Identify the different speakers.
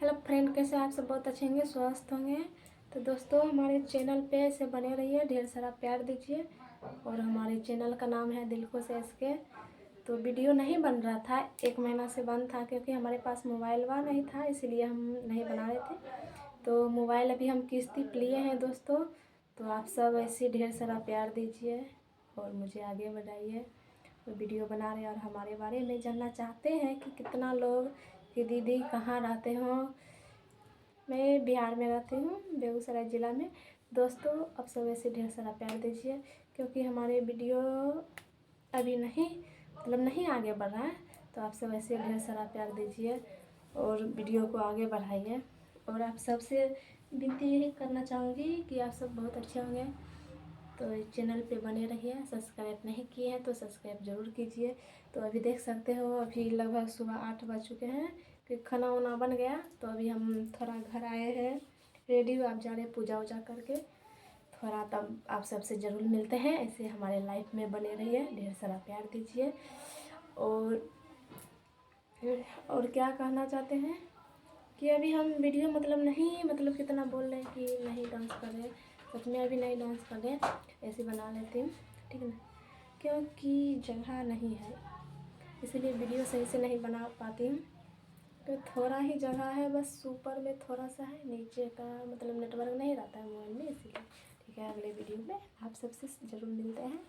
Speaker 1: Hello friend, कैसे आप सब? बहुत अच्छे होंगे, स्वस्थ होंगे। तो दोस्तों, हमारे चैनल पे ऐसे बने रहिए, ढेर सारा प्यार दीजिए। और हमारे चैनल का नाम है दिल खुश SK। तो वीडियो नहीं बन रहा था, 1 महीना से बंद था क्योंकि हमारे पास मोबाइल वा नहीं था, इसलिए हम नहीं बना रहे थे। तो मोबाइल अभी हम किस्ती पे लिए हैं दोस्तों। तो आप सब ऐसे ढेर सारा प्यार दीजिए और मुझे आगे बढ़ाइए। वीडियो बना रहे हैं और हमारे बारे में जानना चाहते हैं कि कितना लोग कि दीदी कहाँ रहते हो। मैं बिहार में रहती हूँ, बेगूसराय ज़िला में। दोस्तों, अब सब ऐसे ढेर सारा प्यार दीजिए क्योंकि हमारे वीडियो अभी नहीं आगे बढ़ रहा है। तो आप सब ऐसे ढेर सारा प्यार दीजिए और वीडियो को आगे बढ़ाइए। और आप सबसे विनती यही करना चाहूँगी कि आप सब बहुत अच्छे होंगे, तो इस चैनल पे बने रहिए। सब्सक्राइब नहीं किए हैं तो सब्सक्राइब ज़रूर कीजिए। तो अभी देख सकते हो, अभी लगभग सुबह 8 बज चुके हैं कि खाना वाना बन गया। तो अभी हम थोड़ा घर आए हैं, रेडी हो, आप जा रहे हैं पूजा वूजा करके थोड़ा। तब आप सबसे ज़रूर मिलते हैं। ऐसे हमारे लाइफ में बने रहिए, ढेर सारा प्यार दीजिए। और क्या कहना चाहते हैं कि अभी हम वीडियो नहीं कितना बोल रहे हैं कि नहीं डांस कर रहे हैं। सच में अभी नहीं डांस कर रहे हैं, ऐसे बना लेती हूँ, ठीक है ना। क्योंकि जगह नहीं है, इसलिए वीडियो सही से नहीं बना पाती हूँ। तो थोड़ा ही जगह है, बस ऊपर में थोड़ा सा है, नीचे का नेटवर्क नहीं रहता है मोबाइल में, इसीलिए। ठीक है, अगले वीडियो में आप सबसे ज़रूर मिलते हैं।